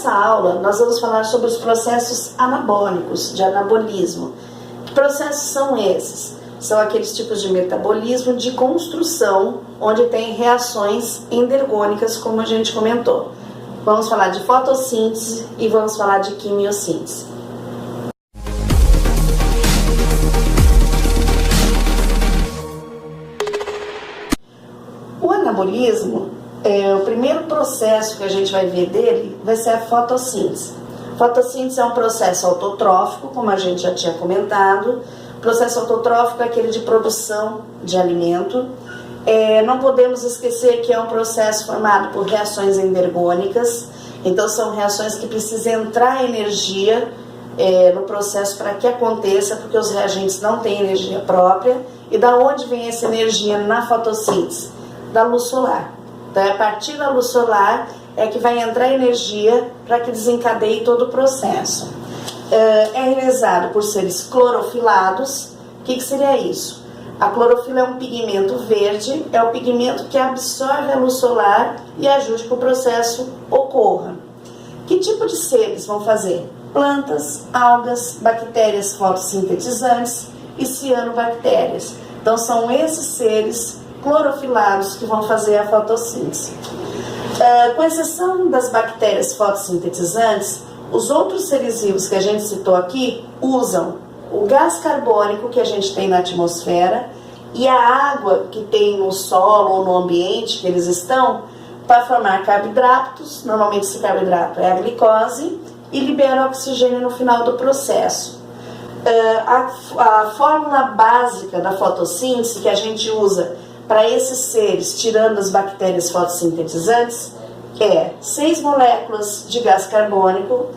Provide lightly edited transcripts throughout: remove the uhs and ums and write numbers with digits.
Nessa aula, nós vamos falar sobre os processos anabólicos, de anabolismo. Que processos são esses? São aqueles tipos de metabolismo de construção, onde tem reações endergônicas, como a gente comentou. Vamos falar de fotossíntese e vamos falar de quimiossíntese. O anabolismo, o primeiro processo que a gente vai ver dele vai ser a fotossíntese. Fotossíntese é um processo autotrófico, como a gente já tinha comentado. O processo autotrófico é aquele de produção de alimento. Não podemos esquecer que é um processo formado por reações endergônicas. Então são reações que precisam entrar energia no processo para que aconteça, porque os reagentes não têm energia própria. E da onde vem essa energia na fotossíntese? Da luz solar. Então é a partir da luz solar é que vai entrar energia para que desencadeie todo o processo. É realizado por seres clorofilados. O que seria isso? A clorofila é um pigmento verde, é o pigmento que absorve a luz solar e ajuda que o processo ocorra. Que tipo de seres vão fazer? Plantas, algas, bactérias fotossintetizantes e cianobactérias. Então são esses seres clorofilados que vão fazer a fotossíntese. Com exceção das bactérias fotossintetizantes, os outros seres vivos que a gente citou aqui usam o gás carbônico que a gente tem na atmosfera e a água que tem no solo ou no ambiente que eles estão para formar carboidratos. Normalmente esse carboidrato é a glicose e libera oxigênio no final do processo. A fórmula básica da fotossíntese que a gente usa para esses seres, tirando as bactérias fotossintetizantes, é 6 moléculas de gás carbônico,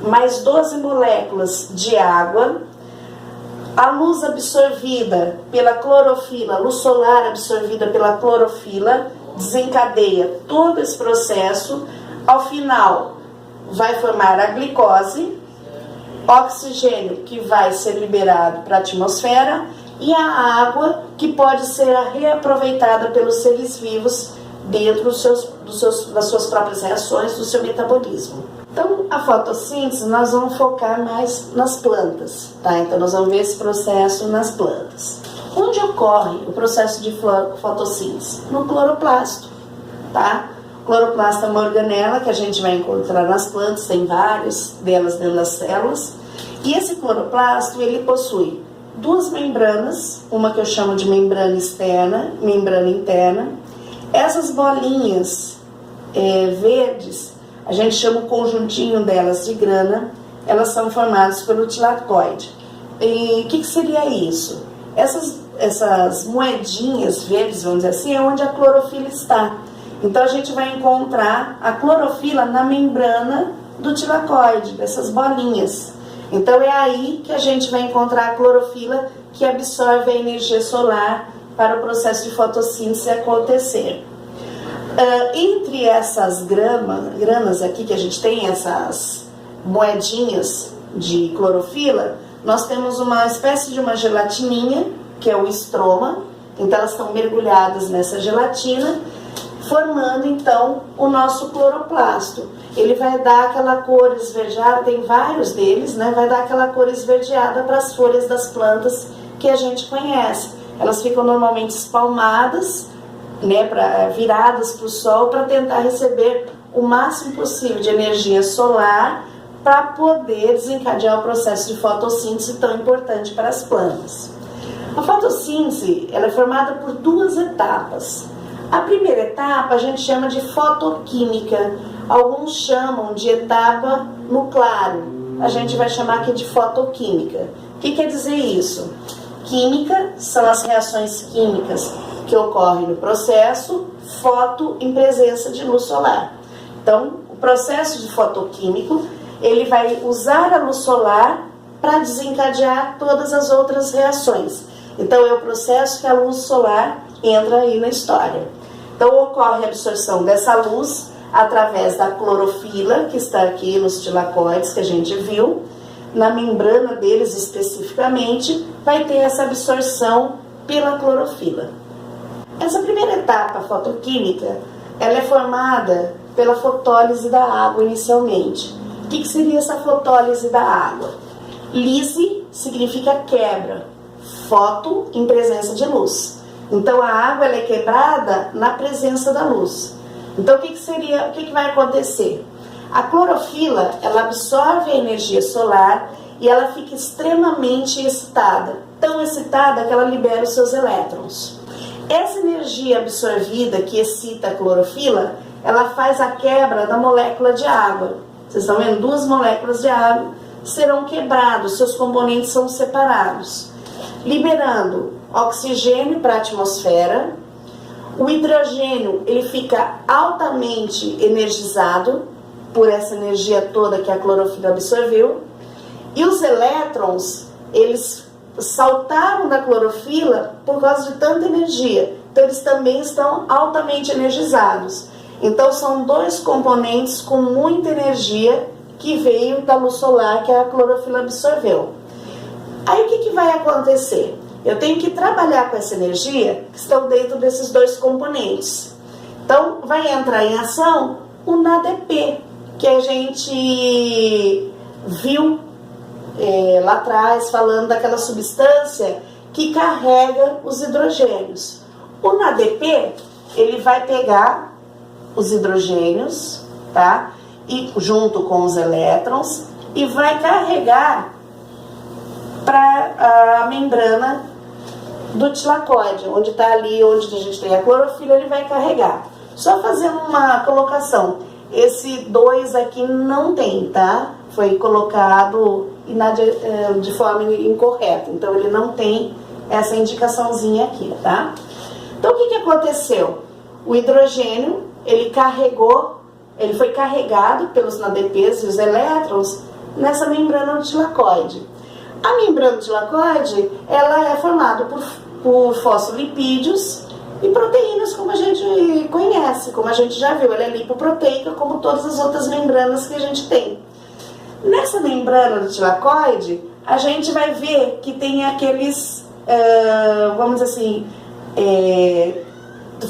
mais 12 moléculas de água. A luz absorvida pela clorofila, a luz solar absorvida pela clorofila, desencadeia todo esse processo. Ao final, vai formar a glicose, oxigênio que vai ser liberado para a atmosfera e a água que pode ser reaproveitada pelos seres vivos dentro das suas próprias reações, do seu metabolismo. Então, a fotossíntese nós vamos focar mais nas plantas, tá? Então, nós vamos ver esse processo nas plantas. Onde ocorre o processo de fotossíntese? No cloroplasto, tá? O cloroplasto é uma organela que a gente vai encontrar nas plantas, tem várias delas dentro das células. E esse cloroplasto, ele possui 2 membranas, uma que eu chamo de membrana externa, membrana interna. Essas bolinhas verdes, a gente chama o conjuntinho delas de grana, elas são formadas pelo tilacoide. E o que seria isso? Essas moedinhas verdes, vamos dizer assim, é onde a clorofila está. Então a gente vai encontrar a clorofila na membrana do tilacoide, dessas bolinhas. Então é aí que a gente vai encontrar a clorofila que absorve a energia solar para o processo de fotossíntese acontecer. Entre essas granas aqui que a gente tem, essas moedinhas de clorofila, nós temos uma espécie de uma gelatininha, que é o estroma. Então elas estão mergulhadas nessa gelatina, formando então o nosso cloroplasto. Ele vai dar aquela cor esverdeada, tem vários deles, né? Vai dar aquela cor esverdeada para as folhas das plantas que a gente conhece. Elas ficam normalmente espalmadas, né, viradas para o sol, para tentar receber o máximo possível de energia solar para poder desencadear o processo de fotossíntese tão importante para as plantas. A fotossíntese ela é formada por 2 etapas. A primeira etapa a gente chama de fotoquímica, alguns chamam de etapa no claro, a gente vai chamar aqui de fotoquímica. O que quer dizer isso? Química são as reações químicas que ocorrem no processo, foto em presença de luz solar. Então, o processo de fotoquímico, ele vai usar a luz solar para desencadear todas as outras reações. Então, é o processo que a luz solar entra aí na história. Então, ocorre a absorção dessa luz através da clorofila, que está aqui nos tilacoides, que a gente viu. Na membrana deles, especificamente, vai ter essa absorção pela clorofila. Essa primeira etapa fotoquímica, ela é formada pela fotólise da água inicialmente. O que seria essa fotólise da água? Lise significa quebra, foto em presença de luz. Então a água ela é quebrada na presença da luz. Então o que vai acontecer? A clorofila ela absorve a energia solar e ela fica extremamente excitada. Tão excitada que ela libera os seus elétrons. Essa energia absorvida que excita a clorofila, ela faz a quebra da molécula de água. Vocês estão vendo? 2 moléculas de água serão quebradas, seus componentes são separados, liberando oxigênio para a atmosfera. O hidrogênio ele fica altamente energizado por essa energia toda que a clorofila absorveu. E os elétrons, eles saltaram da clorofila por causa de tanta energia. Então eles também estão altamente energizados. Então são 2 componentes com muita energia que veio da luz solar que a clorofila absorveu. Aí o que vai acontecer? Eu tenho que trabalhar com essa energia que estão dentro desses 2 componentes. Então vai entrar em ação o NADP, que a gente viu lá atrás, falando daquela substância que carrega os hidrogênios. O NADP, ele vai pegar os hidrogênios, tá? E junto com os elétrons, e vai carregar para a membrana do tilacoide, onde está ali, onde a gente tem a clorofila, ele vai carregar. Só fazendo uma colocação, esse 2 aqui não tem, tá? Foi colocado de forma incorreta, então ele não tem essa indicaçãozinha aqui, tá? Então o que aconteceu? O hidrogênio, ele foi carregado pelos NADPs e os elétrons nessa membrana do tilacoide. A membrana do tilacoide, ela é formada por fosfolipídios e proteínas, como a gente conhece, como a gente já viu. Ela é lipoproteica, como todas as outras membranas que a gente tem. Nessa membrana do tilacoide, a gente vai ver que tem aqueles, vamos dizer assim,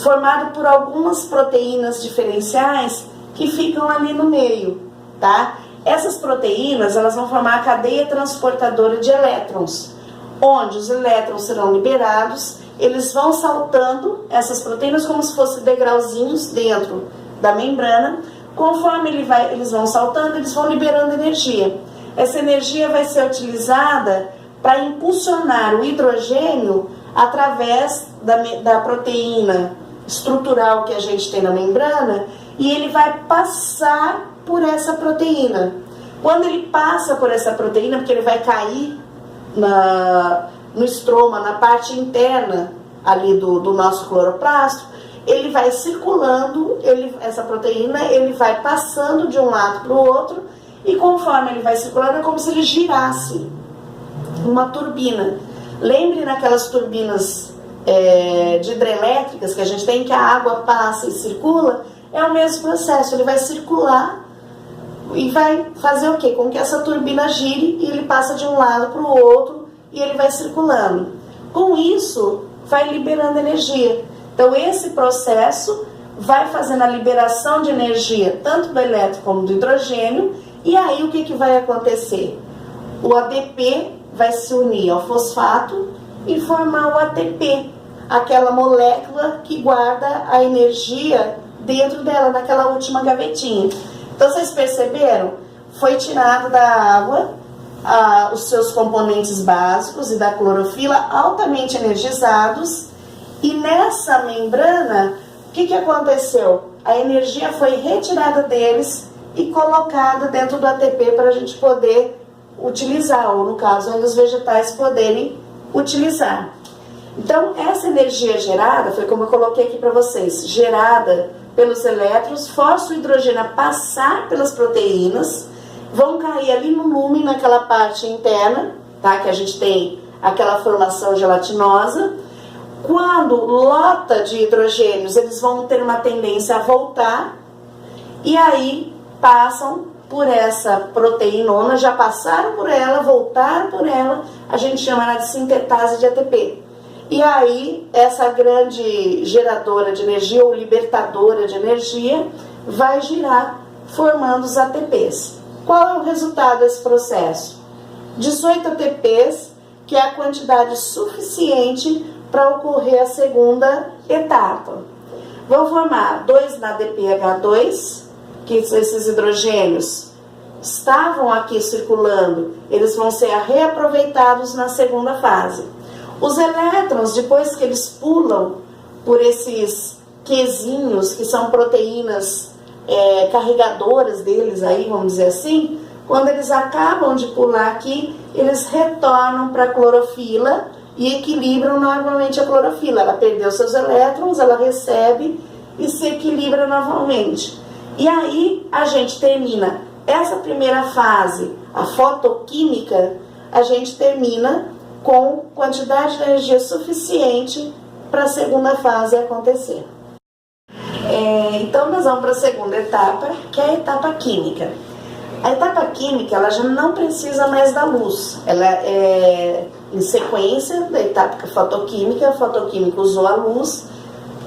formado por algumas proteínas diferenciais que ficam ali no meio, tá? Essas proteínas, elas vão formar a cadeia transportadora de elétrons, onde os elétrons serão liberados, eles vão saltando essas proteínas como se fossem degrauzinhos dentro da membrana. Conforme eles vão saltando, eles vão liberando energia. Essa energia vai ser utilizada para impulsionar o hidrogênio através da proteína estrutural que a gente tem na membrana, e ele vai passar por essa proteína. Quando ele passa por essa proteína, porque ele vai cair no estroma, na parte interna ali do nosso cloroplasto, ele vai circulando, essa proteína, ele vai passando de um lado para o outro, e conforme ele vai circulando, é como se ele girasse uma turbina. Lembre naquelas turbinas de hidrelétricas que a gente tem, que a água passa e circula, é o mesmo processo, ele vai circular e vai fazer o quê? Com que essa turbina gire e ele passa de um lado para o outro e ele vai circulando. Com isso, vai liberando energia. Então esse processo vai fazendo a liberação de energia, tanto do elétron como do hidrogênio, e aí o que vai acontecer? O ADP vai se unir ao fosfato e formar o ATP, aquela molécula que guarda a energia dentro dela, naquela última gavetinha. Então vocês perceberam? Foi tirado da água os seus componentes básicos e da clorofila altamente energizados, e nessa membrana, o que aconteceu? A energia foi retirada deles e colocada dentro do ATP para a gente poder utilizar, ou no caso, os vegetais poderem utilizar. Então, essa energia gerada, foi como eu coloquei aqui para vocês, gerada pelos elétrons, força o hidrogênio a passar pelas proteínas, vão cair ali no lumen, naquela parte interna, tá? Que a gente tem aquela formação gelatinosa. Quando lota de hidrogênios, eles vão ter uma tendência a voltar, e aí passam por essa proteinona, já passaram por ela, voltaram por ela, a gente chama ela de sintetase de ATP. E aí, essa grande geradora de energia, ou libertadora de energia, vai girar formando os ATPs. Qual é o resultado desse processo? 18 ATPs, que é a quantidade suficiente para ocorrer a segunda etapa. Vão formar 2 na ADP-H2, que são esses hidrogênios estavam aqui circulando, eles vão ser reaproveitados na segunda fase. Os elétrons, depois que eles pulam por esses quezinhos, que são proteínas carregadoras deles, aí, vamos dizer assim, quando eles acabam de pular aqui, eles retornam para a clorofila e equilibram novamente a clorofila. Ela perdeu seus elétrons, ela recebe e se equilibra novamente. E aí a gente termina essa primeira fase, a fotoquímica, a gente termina com quantidade de energia suficiente para a segunda fase acontecer. Então nós vamos para a segunda etapa, que é a etapa química. A etapa química, ela já não precisa mais da luz. Ela é em sequência da etapa fotoquímica. A fotoquímica usou a luz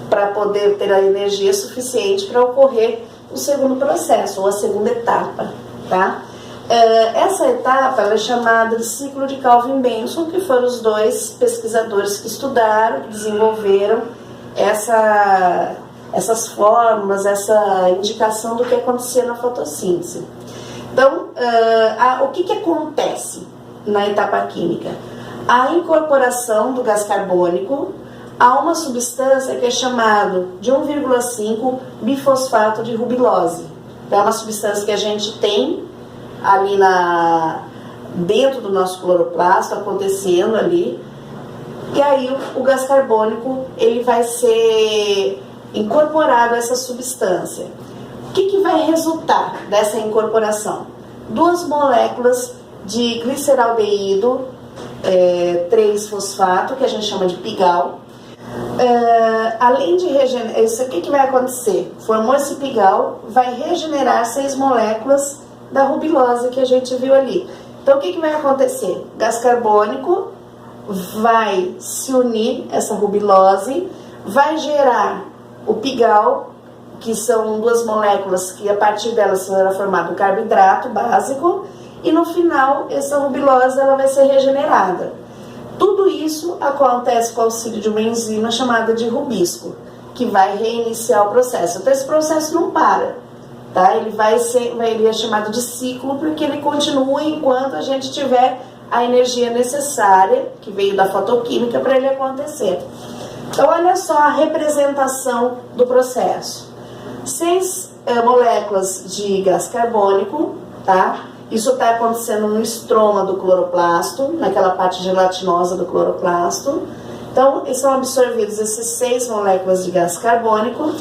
para poder ter a energia suficiente para ocorrer o segundo processo, ou a segunda etapa, tá? Essa etapa ela é chamada de ciclo de Kelvin-Benson, que foram os dois pesquisadores que estudaram, que desenvolveram essas fórmulas, essa indicação do que acontecia na fotossíntese. Então, o que acontece na etapa química? A incorporação do gás carbônico a uma substância que é chamada de 1,5 bifosfato de rubilose. Então, é uma substância que a gente tem ali dentro do nosso cloroplasto, acontecendo ali. E aí o gás carbônico ele vai ser incorporado a essa substância. O que vai resultar dessa incorporação? 2 moléculas de gliceraldeído 3-fosfato, que a gente chama de pigal. Além de regenerar, isso aqui que vai acontecer? Formou esse pigal, vai regenerar 6 moléculas da rubilose que a gente viu ali. Então o que vai acontecer? Gás carbônico vai se unir essa rubilose, vai gerar o pigal, que são 2 moléculas que a partir delas será formado o carboidrato básico, e no final essa rubilose ela vai ser regenerada. Tudo isso acontece com o auxílio de uma enzima chamada de rubisco, que vai reiniciar o processo. Então esse processo não para, tá? Ele é chamado de ciclo porque ele continua enquanto a gente tiver a energia necessária, que veio da fotoquímica, para ele acontecer. Então olha só a representação do processo. 6 moléculas de gás carbônico, tá? Isso está acontecendo no estroma do cloroplasto, naquela parte gelatinosa do cloroplasto. Então, são absorvidos esses 6 moléculas de gás carbônico.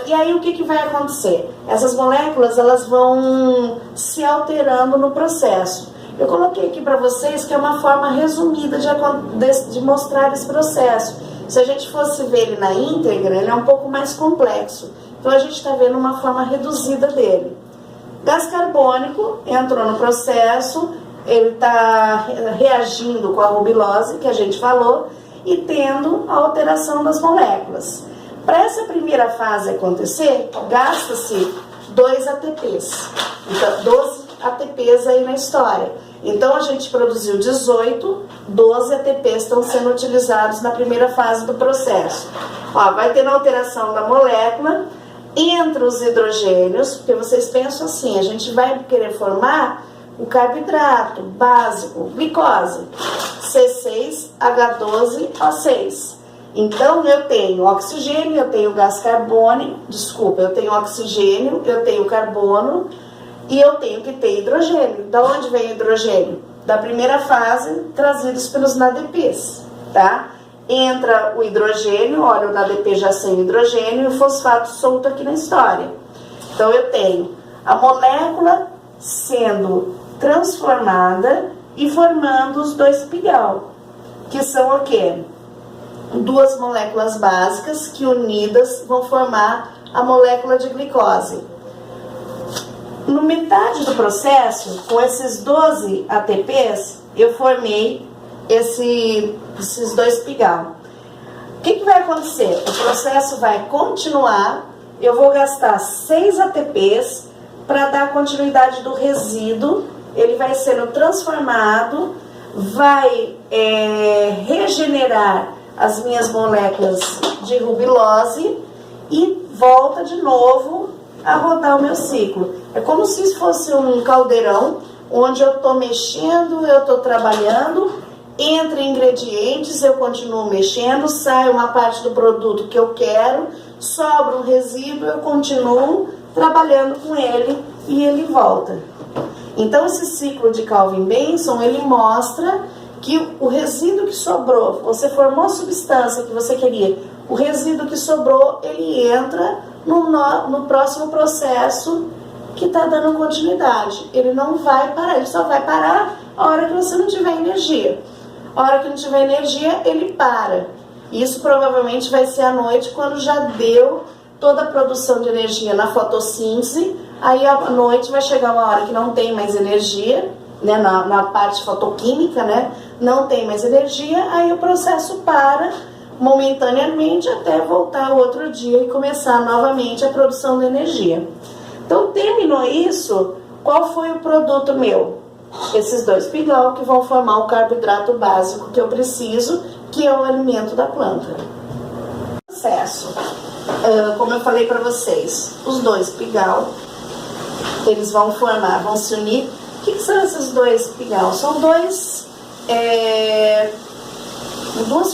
E aí, o que vai acontecer? Essas moléculas elas vão se alterando no processo. Eu coloquei aqui para vocês que é uma forma resumida de mostrar esse processo. Se a gente fosse ver ele na íntegra, ele é um pouco mais complexo. Então, a gente está vendo uma forma reduzida dele. Gás carbônico entrou no processo, ele está reagindo com a rubilose, que a gente falou, e tendo a alteração das moléculas. Para essa primeira fase acontecer, gasta-se 2 ATPs, então 12 ATPs aí na história. Então a gente produziu 18, 12 ATPs estão sendo utilizados na primeira fase do processo. Ó, vai ter a alteração da molécula entre os hidrogênios, porque vocês pensam assim, a gente vai querer formar o carboidrato básico, glicose, C6H12O6. Então eu tenho oxigênio, eu tenho gás carbônico, eu tenho oxigênio, eu tenho carbono e eu tenho que ter hidrogênio. Da onde vem o hidrogênio? Da primeira fase, trazidos pelos NADPs, tá? Entra o hidrogênio, olha o NADP já sem hidrogênio e o fosfato solto aqui na história. Então eu tenho a molécula sendo transformada e formando os 2 pigal, que são o quê? 2 moléculas básicas que unidas vão formar a molécula de glicose. No metade do processo, com esses 12 ATPs, eu formei esses 2 pigal. O que vai acontecer? O processo vai continuar eu vou gastar 6 ATPs para dar continuidade do resíduo. Ele vai sendo transformado, vai regenerar as minhas moléculas de rubilose e volta de novo a rodar o meu ciclo. É como se fosse um caldeirão, onde eu estou mexendo, eu estou trabalhando, entra ingredientes, eu continuo mexendo, sai uma parte do produto que eu quero, sobra um resíduo, eu continuo trabalhando com ele e ele volta. Então esse ciclo de Calvin-Benson, ele mostra que o resíduo que sobrou, você formou a substância que você queria, o resíduo que sobrou, ele entra no próximo processo que está dando continuidade. Ele não vai parar, ele só vai parar a hora que você não tiver energia. A hora que não tiver energia, ele para. Isso provavelmente vai ser à noite, quando já deu toda a produção de energia na fotossíntese. Aí à noite vai chegar uma hora que não tem mais energia, né, na parte fotoquímica, né, não tem mais energia, aí o processo para momentaneamente até voltar o outro dia e começar novamente a produção de energia. Então, terminou isso, qual foi o produto meu? Esses 2 pigol que vão formar o carboidrato básico que eu preciso, que é o alimento da planta. Processo. Como eu falei para vocês, os 2 pigol, eles vão formar, vão se unir. O que são esses 2 pigol? São duas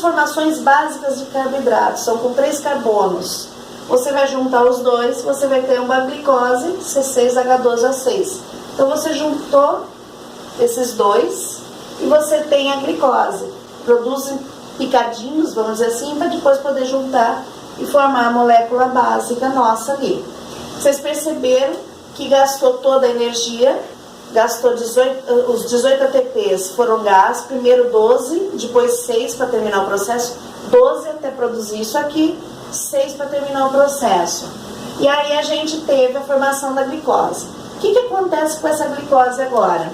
formações básicas de carboidrato, são com 3 carbonos. Você vai juntar os 2, você vai ter uma glicose, C6H12O6. Então você juntou esses 2 e você tem a glicose. Produzem picadinhos, vamos dizer assim, para depois poder juntar e formar a molécula básica nossa ali. Vocês perceberam que gastou toda a energia, gastou os 18 ATPs foram gás, primeiro 12, depois 6 para terminar o processo, 12 até produzir isso aqui, 6 para terminar o processo. E aí a gente teve a formação da glicose. O que acontece com essa glicose agora?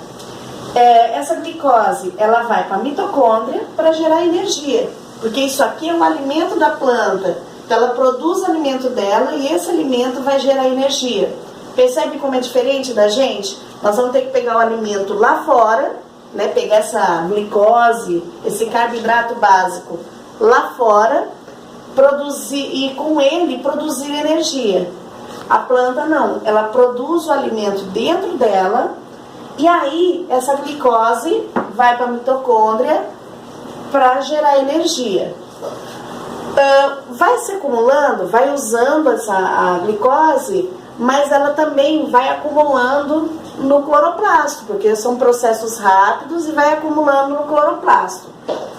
Essa glicose, ela vai para a mitocôndria para gerar energia, porque isso aqui é um alimento da planta, então ela produz o alimento dela e esse alimento vai gerar energia. Percebe como é diferente da gente? Nós vamos ter que pegar o alimento lá fora, né, pegar essa glicose, esse carboidrato básico lá fora, produzir, e com ele produzir energia. A planta não, ela produz o alimento dentro dela e aí essa glicose vai para a mitocôndria para gerar energia. Vai se acumulando, vai usando a glicose, mas ela também vai acumulando no cloroplasto, porque são processos rápidos e vai acumulando no cloroplasto.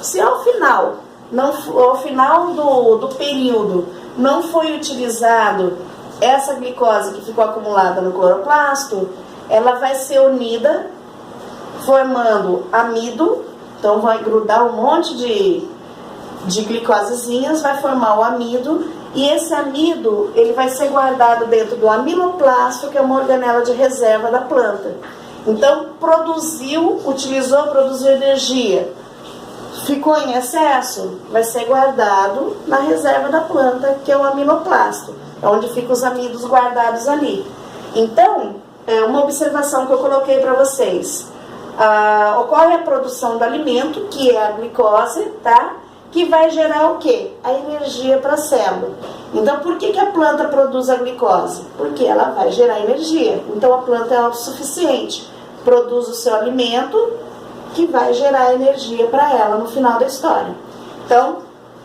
Se ao final do período não foi utilizado essa glicose que ficou acumulada no cloroplasto, ela vai ser unida formando amido, então vai grudar um monte de glicosezinhas, vai formar o amido, e esse amido ele vai ser guardado dentro do amiloplasto, que é uma organela de reserva da planta. Então produziu energia, ficou em excesso, vai ser guardado na reserva da planta, que é o amiloplasto, é onde ficam os amidos guardados ali. Então, uma observação que eu coloquei para vocês, ocorre a produção do alimento, que é a glicose, tá? Que vai gerar o quê? A energia para a célula. Então, por que a planta produz a glicose? Porque ela vai gerar energia. Então, a planta é autossuficiente. Produz o seu alimento, que vai gerar energia para ela no final da história. Então,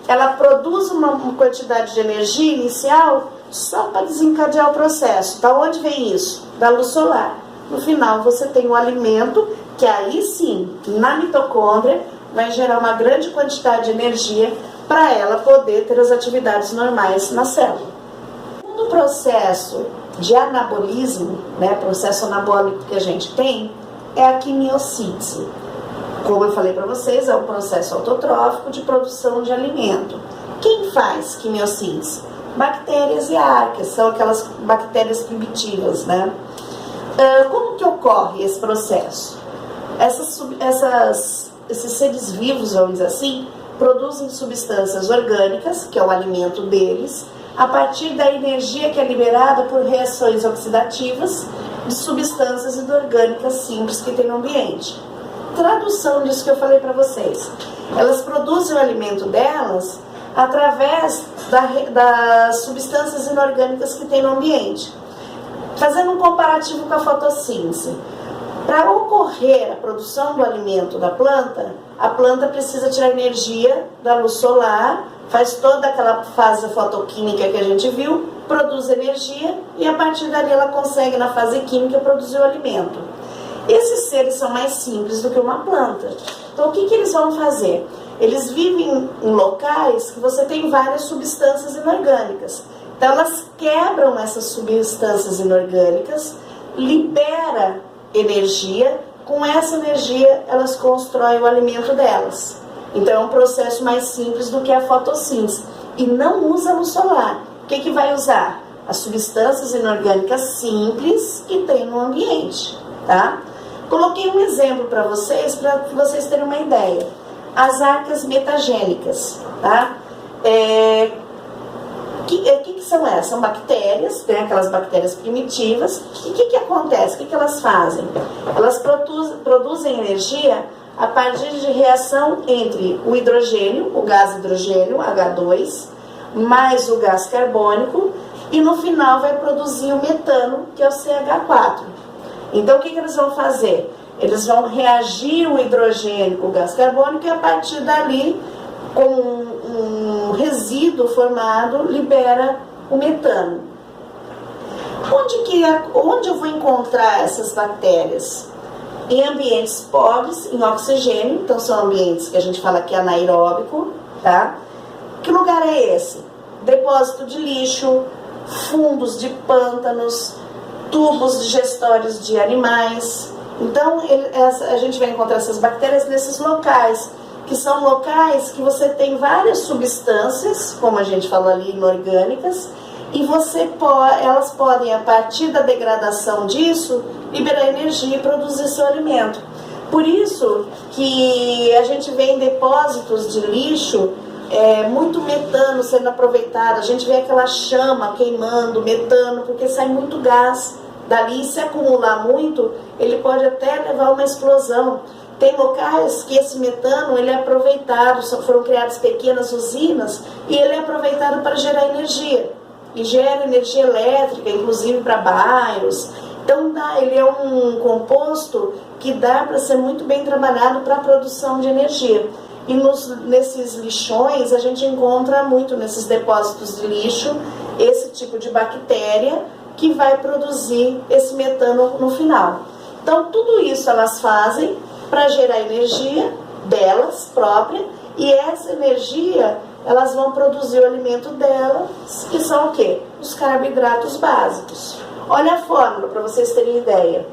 ela produz uma quantidade de energia inicial só para desencadear o processo. Da onde vem isso? Da luz solar. No final, você tem um alimento que aí sim, na mitocôndria, vai gerar uma grande quantidade de energia para ela poder ter as atividades normais na célula. No processo de anabolismo, né, processo anabólico que a gente tem, é a quimiossíntese. Como eu falei para vocês, é um processo autotrófico de produção de alimento. Quem faz quimiossíntese? Bactérias e arqueas, são aquelas bactérias primitivas, né? Como que ocorre esse processo? Esses seres vivos, vamos dizer assim, produzem substâncias orgânicas, que é o alimento deles, a partir da energia que é liberada por reações oxidativas de substâncias inorgânicas simples que tem no ambiente. Tradução disso que eu falei para vocês. Elas produzem o alimento delas através das substâncias inorgânicas que tem no ambiente. Fazendo um comparativo com a fotossíntese. Para ocorrer a produção do alimento da planta, a planta precisa tirar energia da luz solar, faz toda aquela fase fotoquímica que a gente viu, produz energia e a partir dali ela consegue, na fase química, produzir o alimento. Esses seres são mais simples do que uma planta. Então o que eles vão fazer? Eles vivem em locais que você tem várias substâncias inorgânicas. Então elas quebram essas substâncias inorgânicas, libera energia, com essa energia elas constroem o alimento delas. Então é um processo mais simples do que a fotossíntese. E não usa luz solar. O que vai usar? As substâncias inorgânicas simples que tem no ambiente, tá? Coloquei um exemplo para vocês terem uma ideia. As arcas metagênicas, tá? Que são essas? São bactérias, tem aquelas bactérias primitivas. E o que acontece? O que elas fazem? Elas produzem energia a partir de reação entre o hidrogênio, o gás hidrogênio, H2, mais o gás carbônico, e no final vai produzir o metano, que é o CH4. Então o que eles vão fazer? Eles vão reagir o hidrogênio com o gás carbônico e a partir dali, com um resíduo formado, libera o metano. Onde eu vou encontrar essas bactérias? Em ambientes pobres, em oxigênio, então são ambientes que a gente fala que é anaeróbico, tá? Que lugar é esse? Depósito de lixo, fundos de pântanos, tubos digestórios de animais. Então a gente vai encontrar essas bactérias nesses locais, que são locais que você tem várias substâncias, como a gente fala ali, inorgânicas, e elas podem, a partir da degradação disso, liberar energia e produzir seu alimento. Por isso que a gente vê em depósitos de lixo muito metano sendo aproveitado, a gente vê aquela chama queimando, metano, porque sai muito gás dali, e se acumular muito, ele pode até levar a uma explosão. Tem locais que esse metano ele é aproveitado, foram criadas pequenas usinas, e ele é aproveitado para gerar energia. E gera energia elétrica, inclusive para bairros. Então ele é um composto que dá para ser muito bem trabalhado para a produção de energia. E nesses lixões a gente encontra muito, nesses depósitos de lixo, esse tipo de bactéria que vai produzir esse metano no final. Então tudo isso elas fazem para gerar energia delas próprias, e essa energia elas vão produzir o alimento delas, que são o quê? Os carboidratos básicos. Olha a fórmula para vocês terem ideia.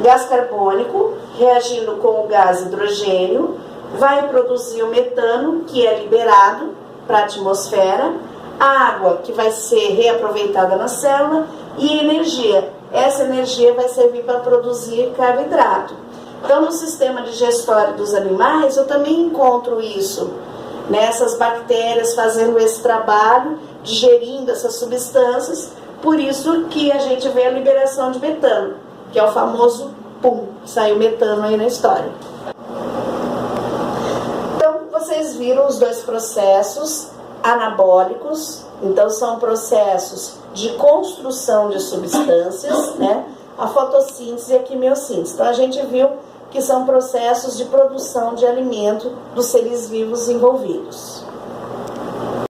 Gás carbônico reagindo com o gás hidrogênio vai produzir o metano, que é liberado para a atmosfera, água, que vai ser reaproveitada na célula, e energia. Essa energia vai servir para produzir carboidrato. Então, no sistema digestório dos animais, eu também encontro isso, essas bactérias fazendo esse trabalho, digerindo essas substâncias. Por isso que a gente vê a liberação de metano, que é o famoso pum, saiu metano aí na história. Então, vocês viram os dois processos anabólicos. Então, são processos de construção de substâncias, a fotossíntese e a quimiossíntese. Então, a gente viu que são processos de produção de alimento dos seres vivos envolvidos.